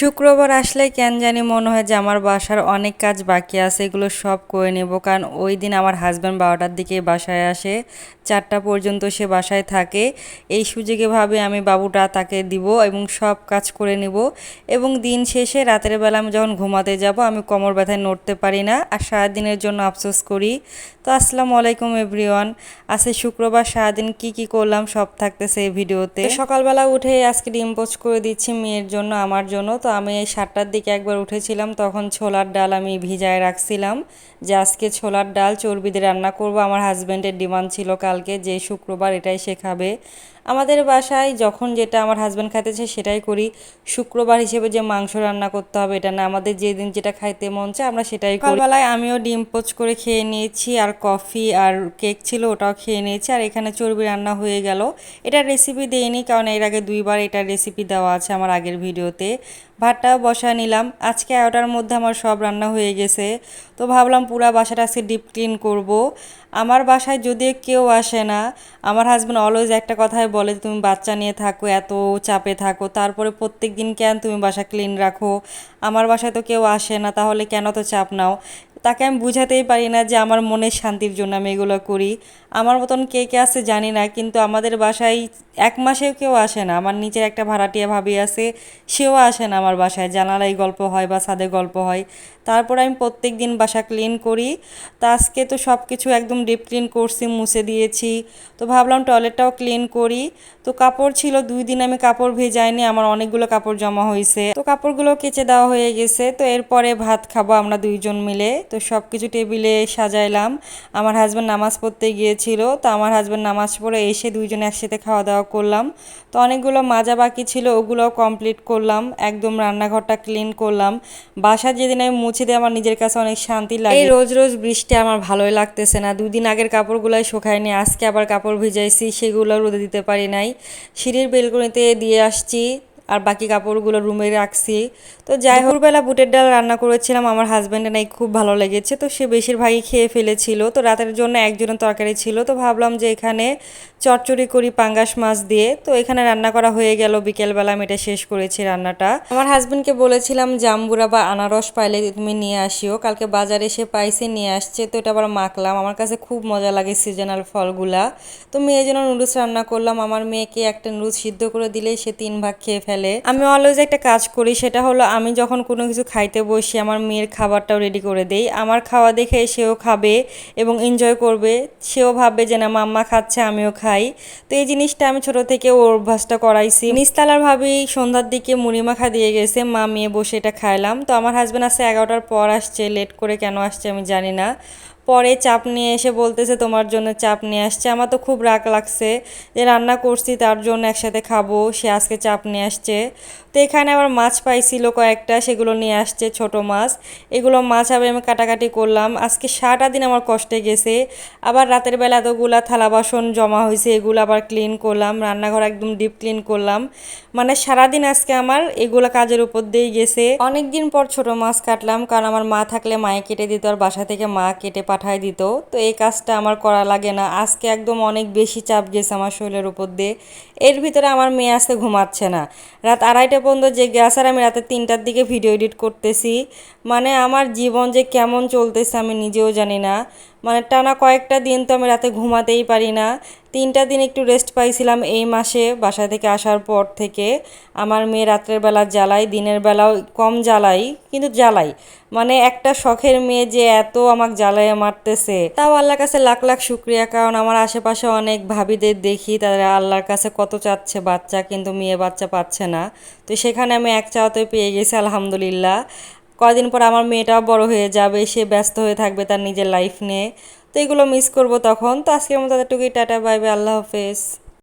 শুক্রবার আসলে কেন জানি মনে হয় যে আমার বাসার অনেক কাজ বাকি আছে, এগুলো সব করে নেব। কারণ ওই দিন আমার হাজব্যান্ড 12টার দিকে বাসায় আসে, 4টা পর্যন্ত সে বাসায় থাকে। এই সুযোগে ভাবে আমি বাবুটা তাকে দিব এবং সব কাজ করে নেব। এবং দিন শেষে রাতের বেলা আমি যখন ঘুমাতে যাব আমি কোমর ব্যথায় নড়তে পারি না, আর সারাদিনের জন্য আফসোস করি। তো আসসালামু আলাইকুম এভরিওয়ান। আজকে শুক্রবার, সারাদিন কি কি করলাম সব থাকতেছে এই ভিডিওতে। সকালবেলা উঠে আজকে ডিম পোচ করে দিচ্ছি মেয়ের জন্য, আমার জন্য। তো আমি এই 7টার দিকে একবার উঠেছিলাম, তখন ছোলার ডাল আমি ভিজায় রাখছিলাম যে আজকে ছোলার ডাল চর্বি দিয়ে রান্না করব। আমার হাজব্যান্ডের ডিমান্ড ছিল কালকে যে শুক্রবার এটাই সে খাবে। আমাদের বাসায় যখন যেটা আমার হাজব্যান্ড খাইতে চায় সেটাই করি। শুক্রবার হিসেবে যে মাংস রান্না করতে হবে এটা না, আমাদের যেদিন যেটা খাইতে মন চায় আমরা সেটাই করি। সকালবেলায় আমিও ডিম পোচ করে খেয়ে নিয়েছি, আর কফি আর কেক ছিল ওটাও খেয়ে নিয়েছি। আর এখানে চর্বি রান্না হয়ে গেল। এটার রেসিপি দেইনি কারণ এর আগে 2বার এটার রেসিপি দেওয়া আছে আমার আগের ভিডিওতে। ভাতটাও বসা নিলাম। আজকে 11টার মধ্যে আমার সব রান্না হয়ে গেছে। তো ভাবলাম পুরা বাসাটা আজকে ডিপ ক্লিন করব। আমার বাসায় যদিও কেউ আসে না, আমার হাজব্যান্ড অলওয়েজ একটা কথাই বলে, তুমি বাচ্চা নিয়ে থাকো, এত চাপে থাকো, তারপরে প্রত্যেক দিন কেন তুমি বাসা ক্লিন রাখো? আমার বাসায় তো কেউ আসে না, তাহলে কেন তো চাপ নাও? তাকে আমি বুঝাতেই পারি না যে আমার মনের শান্তির জন্য আমি এগুলো করি। আমার মতন কে কে আছে জানি না, কিন্তু আমাদের বাসায় 1 মাসেও কেউ আসে না। আমার নিচের একটা ভাড়াটিয়া ভাবি আছে, সেও আসে না আমার বাসায়। জানালাই গল্প হয় বা ছাদে গল্প হয়। তারপর আমি প্রত্যেক দিন বাসা ক্লিন করি। তো আজকে তো সব কিছু একদম ডিপ ক্লিন করছি, মুছে দিয়েছি। তো ভাবলাম টয়লেটটাও ক্লিন করি। তো কাপড় ছিল 2 দিন আমি কাপড় ভেজাইনি, আমার অনেকগুলো কাপড় জমা হয়েছে। তো কাপড়গুলো কেচে দেওয়া হয়ে গেছে। তো এরপরে ভাত খাবো আমরা 2জন মিলে। তো সব কিছু টেবিলে সাজাইলাম। আমার হাজব্যান্ড নামাজ পড়তে গিয়েছিল, তো আমার হাজব্যান্ড নামাজ পড়ে এসে 2জনে একসাথে খাওয়া দাওয়া করলাম। তো অনেকগুলো মাজা বাকি ছিল, ওগুলোও কমপ্লিট করলাম। একদম রান্নাঘরটা ক্লিন করলাম। বাসা যেদিন আমি মুছে দিই আমার নিজের কাছে অনেক শান্তি লাগে। এই রোজ রোজ বৃষ্টি আমার ভালোই লাগতেছে না। 2 দিন আগের কাপড়গুলাই শুকায়নি, আজকে আবার কাপড় ভিজাইছি, সেগুলো রোদে দিতে পারি নাই। সিঁড়ির বেলকনিতে দিয়ে আসছি, আর বাকি কাপড়গুলো রুমে রাখছি। তো যাই হোক, বেলা বুটের ডাল রান্না করেছিলাম, আমার হাজব্যান্ডের নাই খুব ভালো লেগেছে, তো সে বেশিরভাগই খেয়ে ফেলেছিল। তো রাতের জন্য একজনের তরকারি ছিল, তো ভাবলাম যে এখানে চচ্চড়ি করি পাঙ্গাস মাছ দিয়ে। তো এখানে রান্না করা হয়ে গেল, বিকেলবেলা আমি এটা শেষ করেছি রান্নাটা। আমার হাজব্যান্ডকে বলেছিলাম জাম্বুরা বা আনারস পাইলে তুমি নিয়ে আসিও, কালকে বাজারে এসে পাইছে, নিয়ে আসছে। তো এটা আবার মাখলাম, আমার কাছে খুব মজা লাগে সিজনাল ফলগুলা। তো মেয়ের জন্য নুডলস রান্না করলাম। আমার মেয়েকে একটা নুডলস সিদ্ধ করে দিলেই সে 3 ভাগ খেয়ে ফেলে। আমি অলওয়েজ একটা কাজ করি, সেটা হলো আমি যখন কোনো কিছু খাইতে বসি আমার মেয়ের খাবারটাও রেডি করে দেই। আমার খাওয়া দেখে সেও খাবে এবং এনজয় করবে। সেও ভাববে যে না মাম্মা খাচ্ছে আমিও খাই। তো এই জিনিসটা আমি ছোট থেকে ওর অভ্যাসটা করাইছি। নিস্তালার ভাবি সন্ধ্যার দিকে মুড়ি মাখা দিয়ে গেছে, মা মেয়ে বসে এটা খাইলাম। তো আমার হাজব্যান্ড আসছে 11টার পর আসছে, লেট করে কেন আসছে আমি জানি না। পরে চাপ নিয়ে এসে বলতেছে তোমার জন্য চাপ নিয়ে আসছে। আমার তো খুব রাগ লাগছে যে রান্না করছি তার জন্য একসাথে খাবো, সে আজকে চাপ নিয়ে আসছে। তো এখানে আবার মাছ পাইছিল কয়েকটা, সেগুলো নিয়ে আসছে, ছোট মাছ। এগুলো মাছ আবার আমি কাটাকাটি করলাম। আজকে সারাটা দিন আমার কষ্টে গেছে। আবার রাতের বেলা এতগুলা থালা বাসন জমা হয়েছে, এগুলো আবার ক্লিন করলাম, রান্নাঘর একদম ডিপ ক্লিন করলাম। মানে সারাদিন আজকে আমার এগুলো কাজের উপর দিয়েই গেছে। অনেকদিন পর ছোট মাছ কাটলাম, কারণ আমার মা থাকলে মায়ে কেটে দিত, আর বাসা থেকে মা কেটে পাঠায় দিত। তো এই কাজটা আমার করা লাগে না। আজকে একদম অনেক বেশি চাপ গেছে আমার শরীরের উপর দিয়ে। এর ভিতরে আমার মেয়ে আজকে ঘুমাচ্ছে না, রাত 2:30 পর্যন্ত জেগে আছে, আর আমি রাতে 3টার দিকে ভিডিও এডিট করতেছি। মানে আমার জীবন যে কেমন চলতেছে আমি নিজেও জানি না। মানে টানা কয়েকটা দিন তো আমি রাতে ঘুমাতেই পারি না। 3টা দিন একটু রেস্ট পাইছিলাম এই মাসে বাসা থেকে আসার পর থেকে। আমার মেয়ে রাত্রের বেলা জ্বালাই, দিনের বেলাও কম জ্বালাই, কিন্তু জ্বালাই। মানে একটা শখের মেয়ে যে এত আমাকে জ্বালাইয়া মারতেছে, তাও আল্লাহর কাছে লাখ লাখ শুক্রিয়া। কারণ আমার আশেপাশে অনেক ভাবিদের দেখি তারা আল্লাহর কাছে কত চাচ্ছে বাচ্চা, কিন্তু মেয়ে বাচ্চা পাচ্ছে না। তো সেখানে আমি এক চাওয়াতে পেয়ে গেছি আলহামদুলিল্লাহ। কয়দিন পর আমার মেয়েটাও বড় হয়ে যাবে, সে ব্যস্ত হয়ে থাকবে তার নিজের লাইফ নিয়ে। তো এগুলো মিস করব তখন। তো আজকের মতো এতটুকুই, টাটা বাই বাই, আল্লাহ হাফেজ।